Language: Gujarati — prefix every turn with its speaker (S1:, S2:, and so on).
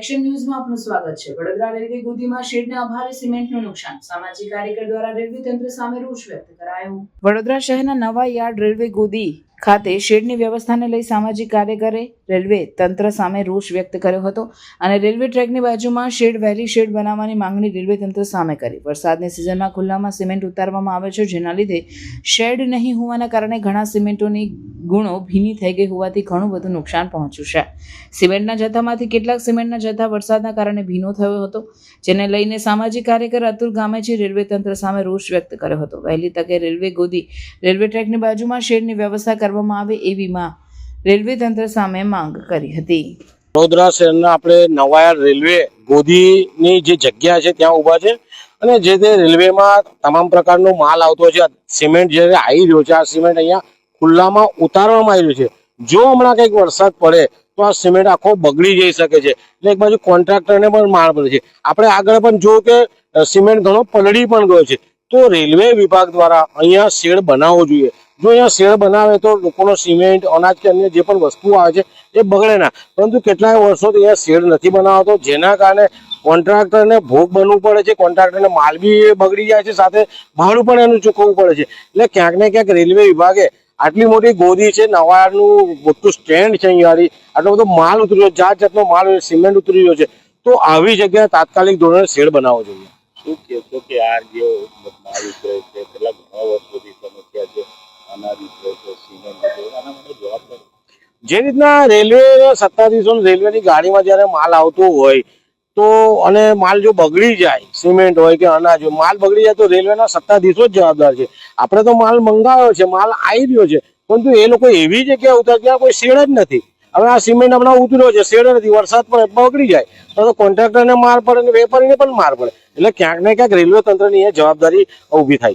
S1: એક્શન ન્યૂઝમાં આપનું સ્વાગત છે। વડોદરા રેલવે ગોદીમાં શેડના અભાવે સિમેન્ટનું નુકસાન, સામાજિક કાર્યકર દ્વારા રેલવે તંત્ર સામે રોષ વ્યક્ત કરાયો। વડોદરા શહેરના નવા યાર્ડ રેલવે ગોદી ખાતે શેડની વ્યવસ્થાને લઈ સામાજિક કાર્યકરે રેલવે તંત્ર સામે રોષ વ્યક્ત કર્યો હતો અને રેલવે ટ્રેકની બાજુમાં શેડ વહેલી શેડ બનાવવાની માંગણી રેલવે તંત્ર સામે કરી। વરસાદની સિઝનમાં ખુલ્લામાં સિમેન્ટ ઉતારવામાં આવે છે, જેના લીધે શેડ નહીં હોવાના કારણે ઘણા સિમેન્ટોની ગુણો ભીની થઈ ગઈ હોવાથી ઘણું બધું નુકસાન પહોંચ્યું છે। સિમેન્ટના જથ્થામાંથી કેટલાક સિમેન્ટના જથ્થા વરસાદના કારણે ભીનો થયો હતો, જેને લઈને સામાજિક કાર્યકર અતુલ ગામેચી રેલવે તંત્ર સામે રોષ વ્યક્ત કર્યો હતો। વહેલી તકે રેલવે ગોદી રેલવે ટ્રેકની બાજુમાં શેડની વ્યવસ્થા કરવામાં આવે એવી રેલવે તંત્ર સામે માંગ કરી હતી।
S2: વડોદરા શહેરના આપણે નવાયાર્ડ રેલવે ગોદીની જે જગ્યા છે ત્યાં ઊભા છે અને જે તે રેલવેમાં તમામ પ્રકારનો માલ આવતો છે। સિમેન્ટ જે આવી રહ્યો છે, આ સિમેન્ટ અહીંયા ખુલ્લામાં ઉતારવામાં આવી રહ્યું છે। જો હમણાં કંઈક વરસાદ પડે તો આ સિમેન્ટ આખો બગડી જઈ શકે છે, એટલે એક બાજુ કોન્ટ્રાક્ટરને પણ માર પડે છે। આપણે આગળ પણ જોયું કે સિમેન્ટ ઘણો પલળી પણ ગયો છે, તો રેલવે વિભાગ દ્વારા અહીંયા શેડ બનાવવો જોઈએ। જો અહીંયા શેડ બનાવે તો લોકોનો સિમેન્ટ, અનાજ કે અન્ય જે પણ વસ્તુઓ આવે છે એ બગડે ના, પરંતુ કેટલાય વર્ષોથી અહીંયા શેડ નથી બનાવતો, જેના કારણે કોન્ટ્રાક્ટરને ભોગ બનવું પડે છે। કોન્ટ્રાક્ટરને માલ બી બગડી જાય છે, સાથે ભાડું પણ એનું ચૂકવવું પડે છે। એટલે ક્યાંક ને ક્યાંક રેલવે વિભાગે આટલી મોટી ગોદી છે, નવાયાર્ડનું મોટું સ્ટેન્ડ છે, અહીંયાથી આટલો બધો માલ ઉતર્યો, જાત જાતનો માલ સિમેન્ટ ઉતરી રહ્યો છે, તો આવી જગ્યાએ તાત્કાલિક ધોરણે શેડ બનાવવો જોઈએ।
S3: શું કહેશો કે આ જે માલ ઉતરે છે, કેટલા ઘણા વર્ષોથી સમસ્યા છે, અનાજ ઉતરે છે, સિમેન્ટ ઉતરે છે, આના માટે જવાબદાર
S2: જે રીતના રેલવે સત્તાધીશો રેલવેની ગાડીમાં જ્યારે માલ આવતો હોય તો અને માલ જો બગડી જાય, સિમેન્ટ હોય કે અનાજ હોય, માલ બગડી જાય તો રેલવેના સત્તાધીશો જ જવાબદાર છે। આપણે તો માલ મંગાવ્યો છે, માલ આવી રહ્યો છે, પરંતુ એ લોકો એવી જગ્યાએ ઉતારે ત્યાં કોઈ શેડ જ નથી। હવે આ સિમેન્ટ હમણાં ઉતર્યો છે, શેડ નથી, વરસાદ પડે બગડી જાય તો કોન્ટ્રાક્ટરને માર પડે અને વેપારીને પણ માર પડે। એટલે ક્યાંક ને ક્યાંક રેલવે તંત્રની એ જવાબદારી ઊભી થાય છે।